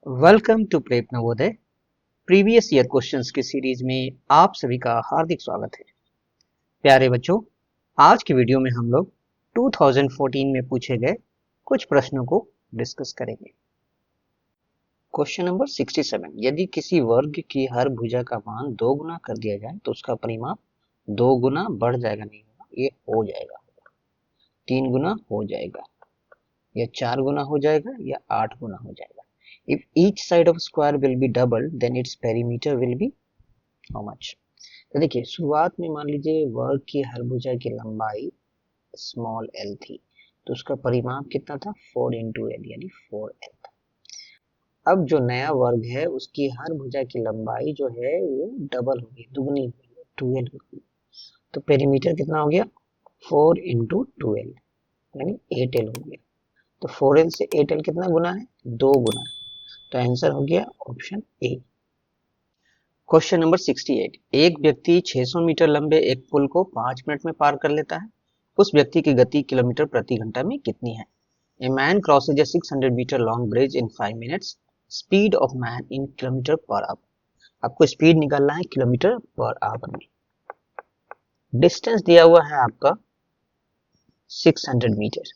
Welcome to prep Navodaya. Previous year questions की series में आप सभी का हार्दिक स्वागत है। प्यारे बच्चों, आज की वीडियो में हम लोग 2014 में पूछे गए कुछ प्रश्नों को डिस्कस करेंगे। क्वेश्चन नंबर 67, यदि किसी वर्ग की हर भुजा का मान 2 गुना कर दिया जाए तो उसका परिमाप 2 गुना बढ़ जाएगा, नहीं होगा, ये हो जाएगा, 3 गुना हो जाएगा, या 4 गुना हो जाएगा, या 8 गुना हो जाएगा। If each side of square will be doubled, then its perimeter will be how much? तो देखिए, शुरुआत में मान लीजिए वर्ग की हर भुजा की लंबाई स्मॉल l थी, तो उसका परिमाप कितना था? 4 इंटू एल, यानी 4l था। अब जो नया वर्ग है उसकी हर भुजा की लंबाई जो है वो डबल होगी, दुगनी होगी, 2l होगी। तो पेरीमीटर कितना हो गया? 4 इंटू 2l, यानी 8l हो गया। तो 4l से 8l कितना गुना है? 2 गुना। तो आंसर हो गया ऑप्शन ए। क्वेश्चन नंबर 68, एक व्यक्ति 600 मीटर लंबे एक पुल को 5 मिनट में पार कर लेता है। उस व्यक्ति की गति किलोमीटर प्रति घंटा में कितनी है? A man crosses a 600 meter long bridge in 5 minutes, speed of man in kilometer per hour. आपको स्पीड निकालना है किलोमीटर पर आवर में। डिस्टेंस दिया हुआ है आपका 600 मीटर,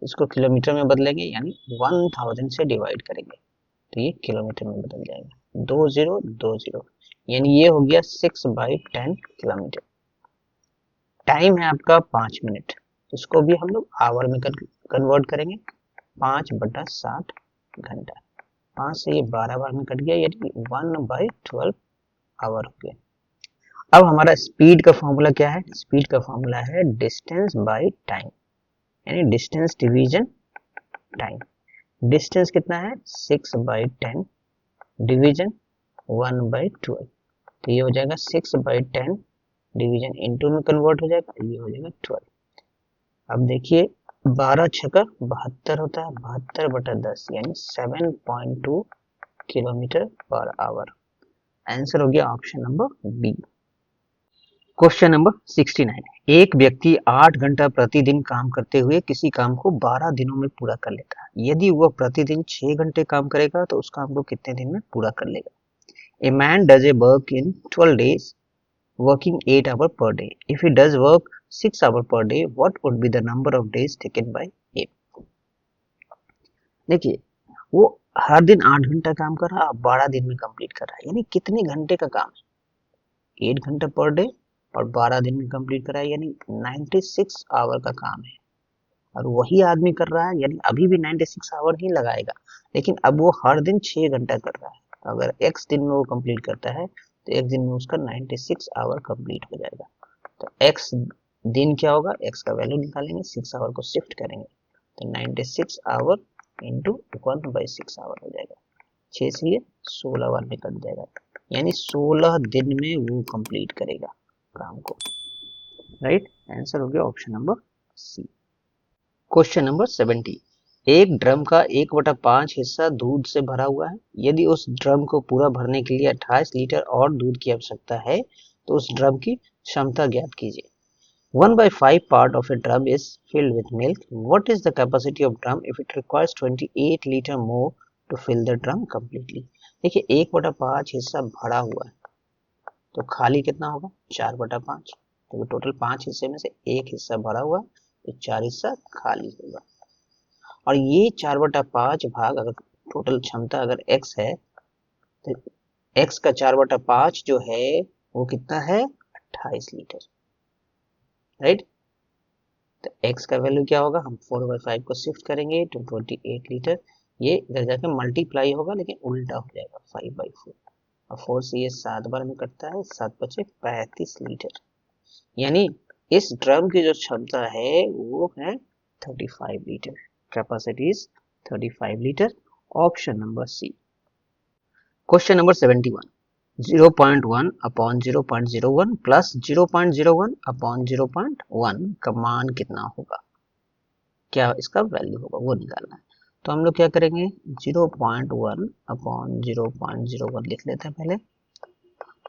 इसको किलोमीटर में बदलेंगे, यानी 1000 से डिवाइड करेंगे तो ये किलोमीटर में बदल जाएगा, 2020, यानी ये हो गया 6/10 किलोमीटर। टाइम है आपका 5 मिनट, इसको भी हम लोग आवर में कन्वर्ट करेंगे, 5/7 घंटा। 5 से ये 12 बार में कट गया, यानी 1/12 आवर हो गया। अब हमारा स्पीड का फॉर्मूला क्या है? स्पीड का फॉर्मूला है डिस्टेंस बाय टाइम, यानी डिस्टेंस डिवीजन टाइम। डिस्टेंस कितना है? 6/10 डिवीजन 1/12, तो ये हो जाएगा 6/10 डिवीजन इंटू में कन्वर्ट हो जाएगा, ये हो जाएगा 12। अब देखिए 12 छक्का 72 होता है, 72/10 यानी 7.2 किलोमीटर पर आवर। आंसर हो गया option number B. Question number 69, एक व्यक्ति 8 घंटा प्रतिदिन काम करते हुए किसी काम को 12 दिनों में पूरा कर लेता है। यदि वह प्रतिदिन 6 घंटे काम करेगा तो उस काम को कितने दिन में पूरा कर लेगा? A man does a work in 12 days, working 8 hours per day. If he does work 6 hours per day, what would be the number of days taken by him? देखिए, वो हर दिन 8 घंटा काम कर रहा है, 12 दिन में कंप्लीट कर रहा है, यानी कितने घंटे का काम है? 8 घंटा पर डे और 12 दिन में कंप्लीट कर रहा है, यानी 96 आवर का काम है। और वही आदमी कर रहा है, यानी अभी भी 96 आवर ही लगाएगा, लेकिन अब वो हर दिन 6 घंटा कर रहा है। अगर x दिन में वो कंप्लीट करता है तो एक दिन में उसका 96 आवर कंप्लीट हो जाएगा। तो x दिन क्या होगा? x का वैल्यू निकालेंगे, 6 आवर को शिफ्ट करेंगे, तो 96 आवर इंटू 1/6 आवर हो जाएगा। 6 से ये 16 आवर में कट जाएगा, यानी 16 दिन में वो कंप्लीट करेगा काम को। राइट, आंसर हो गया option number C. Question number 70, एक ड्रम का 1/5 हिस्सा दूध से भरा हुआ है। यदि उस ड्रम को पूरा भरने के लिए 28 लीटर और दूध की आवश्यकता है तो उस ड्रम की क्षमता ज्ञात कीजिए। 1/5 part of a drum is filled with milk. What is the capacity of drum if it requires 28 liter more to fill the drum completely? देखिए 1/5 हिस्सा भरा हुआ है तो खाली कितना होगा? 4/5। तो टोटल 5 हिस्से में से एक हिस्सा भरा हुआ, तो 4 हिस्सा खाली होगा। और ये 4/5 भाग, अगर टोटल क्षमता अगर x है तो x का 4/5 जो है वो कितना है? 28 लीटर। राइट, तो x का वैल्यू क्या होगा? हम 4/5 को शिफ्ट करेंगे तो 28 लीटर, ये इधर जाकर मल्टीप्लाई होगा लेकिन उल्टा हो जाएगा, 5/4। और 4 से ये 7 बार में कटता है, 7×5 = 35 लीटर, यानी इस ड्रम की जो क्षमता है वो है 35 litre. Capacity is 35 litre, option number C. Question number 71, 0.1 upon 0.01 plus 0.01 upon 0.1 का मान कितना होगा? क्या इसका वैल्यू होगा वो निकालना है। तो हम लोग क्या करेंगे? 0.1 अपॉन 0.01 लिख लेते हैं पहले।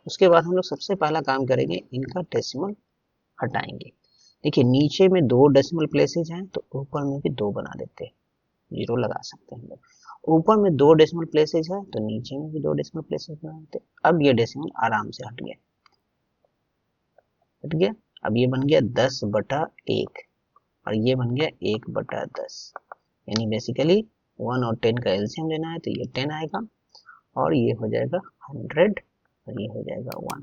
उसके बाद हम लोग सबसे पहला काम करेंगे, इनका डेसिमल हटाएंगे। देखिए नीचे में 2 डेसिमल प्लेसेज हैं तो ऊपर में भी 2 बना देते हैं, जीरो लगा सकते हैं हम लोग। ऊपर में 2 डेसिमल प्लेसेज है तो नीचे में भी 2 डेसिमल प्लेसेज बनाते। अब ये डेसिमल आराम से हट गया। अब ये बन गया 10/1 और ये बन गया 1/10। यानी बेसिकली 1 और 10 का एलसीएम लेना है तो ये 10 आएगा और ये हो जाएगा 100 और ये हो जाएगा 1,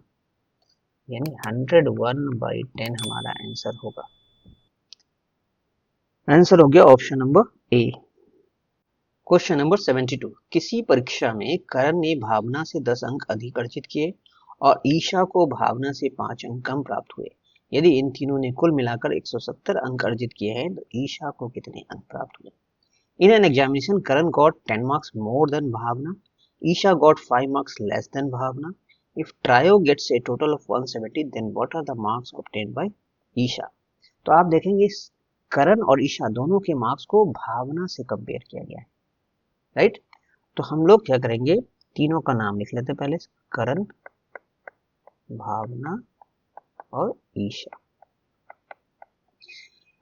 यानी 101/10 हमारा आंसर होगा। आंसर हो गया option number A. Question number 72, किसी परीक्षा में करण ने भावना से 10 अंक अधिक अर्जित किए और ईशा को भावना से 5 अंक कम प्राप्त हुए। यदि इन तीनों ने कुल मिलाकर 170 अंक अर्जित किए हैं तो ईशा को कितने अंक प्राप्त हुए? In an examination Karan got 10 marks more than Bhavna, Isha got 5 marks less than Bhavna. If trio gets a total of 170 then what are the marks obtained by Isha? तो आप देखेंगे करण और ईशा दोनों के मार्क्स को भावना से कंपेयर किया गया है, राइट। तो हम लोग क्या करेंगे, तीनों का नाम लिख लेते हैं पहले, करण, भावना और ईशा।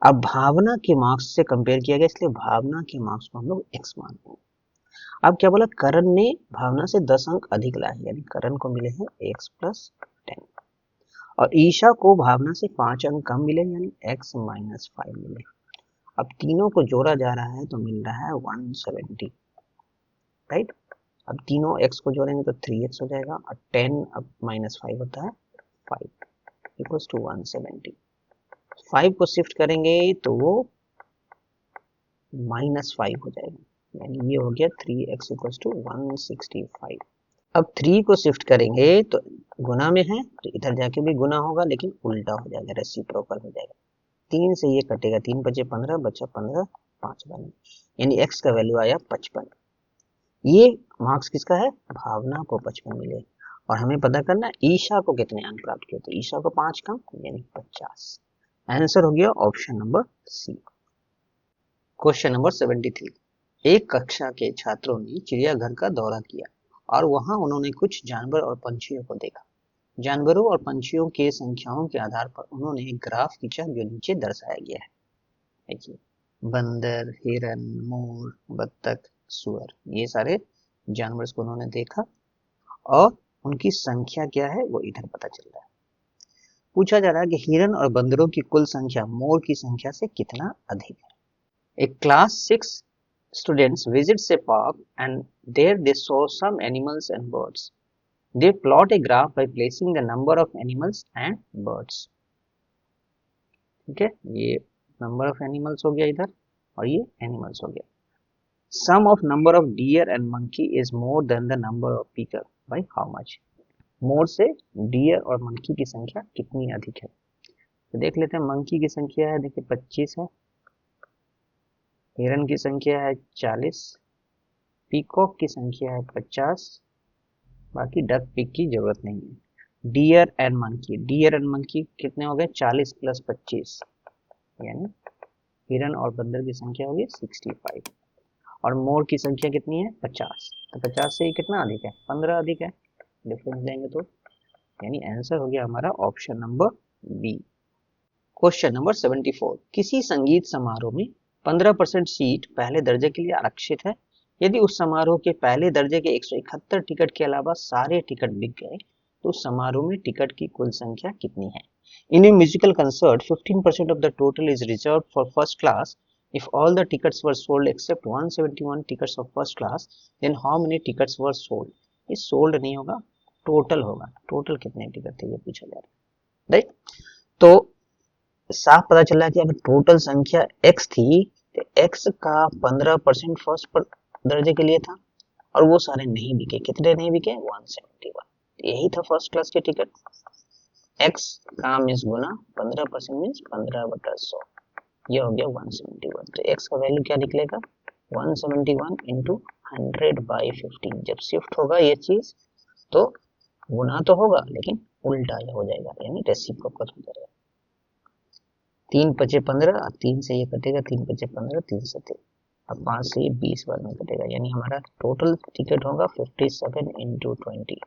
अब भावना के मार्क्स से कंपेयर किया गया इसलिए भावना के मार्क्स को हम लोग x मानते हैं। अब क्या बोला, करण ने भावना से 10 अंक अधिक लाए, यानी करण को मिले हैं x + 10 और ईशा को भावना से 5 अंक कम मिले यानी x - 5 मिले। अब तीनों को जोड़ा जा रहा है तो मिल रहा है 170, राइट। अब तीनों x को जोड़ेंगे तो 3x हो जाएगा और 10 अब -5 होता है 5 इक्वल्स टू 170। 5 को शिफ्ट करेंगे तो वो -5 हो जाएगा, यानी ये हो गया 3x इक्वल्स टू 165। अब 3 को शिफ्ट करेंगे तो गुना में है तो इधर जाके भी गुना होगा लेकिन उल्टा हो जाएगा, रेसिप्रोकल हो जाएगा। 3 से ये कटेगा, 3 बचे 15, बचा 15, 5 बने, यानी x का वैल्यू आया 55। ये मार्क्स किसका है, भावना को 55 मिले और हमें पता करना ईशा को कितने अंक प्राप्त किए, तो ईशा को 5 कम यानी 50। आंसर हो गया option number C. Question number 73, एक कक्षा के छात्रों ने चिड़ियाघर का दौरा किया और वहां उन्होंने कुछ जानवर और पंछियों को देखा। जानवरों और पंछियों के संख्याओं के आधार पर उन्होंने एक ग्राफ खींचा जो नीचे दर्शाया गया है। देखिए, बंदर, हिरन, मोर, बत्तख, सुअर, ये सारे जानवर को उन्होंने देखा और उनकी संख्या क्या है वो इधर पता चल रहा है। पूछा जा रहा है कि हिरन और बंदरों की कुल संख्या मोर की संख्या से कितना अधिक है। एक class 6 students visits a park and there they saw some animals and birds. They plot a graph by placing the number of animals and birds. ठीक है, ये नंबर ऑफ एनिमल्स हो गया इधर और ये एनिमल्स हो गया। Sum of number of deer and monkey is more than the number of peacock by how much? मोर से डियर और मंकी की संख्या कितनी अधिक है, तो देख लेते हैं। मंकी की संख्या है, देखिए 25 है, हिरन की संख्या है 40, पीकॉक की संख्या है 50, बाकी डक पिक की जरूरत नहीं है। डियर एंड मंकी कितने हो गए, 40 + 25, यानी हिरन और बंदर की संख्या होगी 65 और मोर की संख्या कितनी है 50, तो 50 से कितना अधिक है, 15 अधिक है, डिफरेंस देंगे तो यानी आंसर हो गया हमारा option number B. Question number 74, किसी संगीत समारोह में 15% सीट पहले दर्जे के लिए आरक्षित है। यदि उस समारोह के पहले दर्जे के 171 टिकट के अलावा सारे टिकट बिक गए तो उस समारोह में टिकट की कुल संख्या कितनी है। In a musical concert 15% of the total is reserved for first class. If all the tickets were sold except 171 tickets of first class, then how many tickets were sold? ये sold नहीं होगा, total होगा। Total कितने ticket थे ये पूछा जा रहा है, राइट। तो साफ पता चला कि अगर टोटल संख्या x थी तो x का 15% फर्स्ट पर दर्जे के लिए था और वो सारे नहीं बिके। कितने नहीं बिके, 171। यही था फर्स्ट क्लास के टिकट। x का मीन्स गुना 15% मीन्स 15/100, ये हो गया 171। तो x का वैल्यू क्या निकलेगा, 171 इंटू 100/15। जब शिफ्ट होगा ये चीज तो गुना तो होगा लेकिन उल्टा हो जाएगा, यानी रेसिप्रोकल हो जाएगा। 3 × 5 = 15, 3 से ये कटेगा, 3 × 5 = 15, 3 से 3, अब 5 से ये 20 बार में कटेगा, यानी हमारा टोटल टिकट होगा 57 × 20,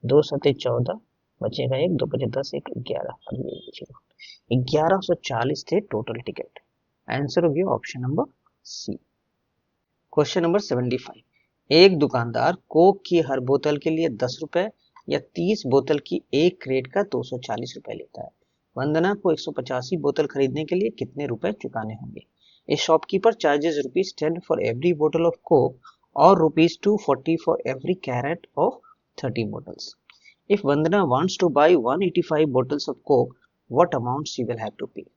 2 × 14, बचेगा 1, 2 × 10, 1 11, और ये बचेगा 1140 थे टोटल टिकट। आंसर हो गया option number C. Question number 75, एक दुकानदार कोक की हर बोतल के लिए 10 रुपए या 30 बोतल की एक क्रेट का 240 रुपए लेता है। वंदना को 185 बोतल खरीदने के लिए कितने रुपए चुकाने होंगे? A shopkeeper charges ₹10 for every bottle of coke और ₹240 for every crate of 30 bottles. If Vandana wants to buy 185 bottles of coke, what amount she will have to pay?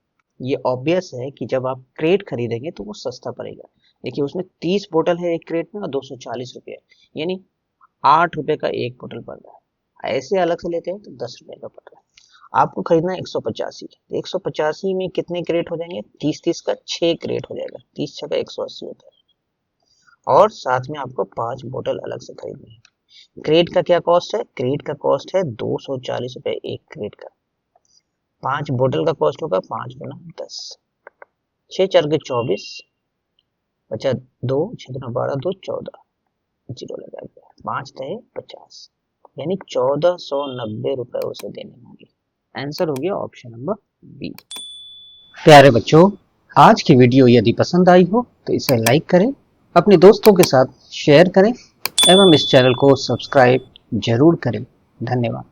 ये ऑब्वियस है कि जब आप क्रेट खरीदेंगे तो वो सस्ता पड़ेगा। देखिए उसमें 30 बोतल है एक क्रेट में और 240 रुपये, यानी 8 रुपए का एक बोतल पड़ रहा है। ऐसे अलग से लेते हैं तो 10 रुपए का पड़ रहा है। आपको खरीदना है 185, 185 में कितने क्रेट हो जाएंगे? 30 का 6 क्रेट हो जाएगा, 30 छका 180 होता है। और साथ में आपको 5 बोतल अलग से खरीदनी है। क्रेट का क्या कॉस्ट है? क्रेट का कॉस्ट है 240 रुपए एक क्रेट का। 5 बोतल का कॉस्ट होगा 5 गुना 10, 6 4 के 24, बचा 2, 6 गुना 12, 2 14, जीरो लगा गया, 5 तय 50, यानी 1490 रुपए उसे देने होंगे। आंसर हो गया ऑप्शन नंबर बी। प्यारे बच्चों, आज की वीडियो यदि पसंद आई हो तो इसे लाइक करें, अपने दोस्तों के साथ शेयर करें एवं इस चैनल को सब्सक्राइब जरूर करें। धन्यवाद।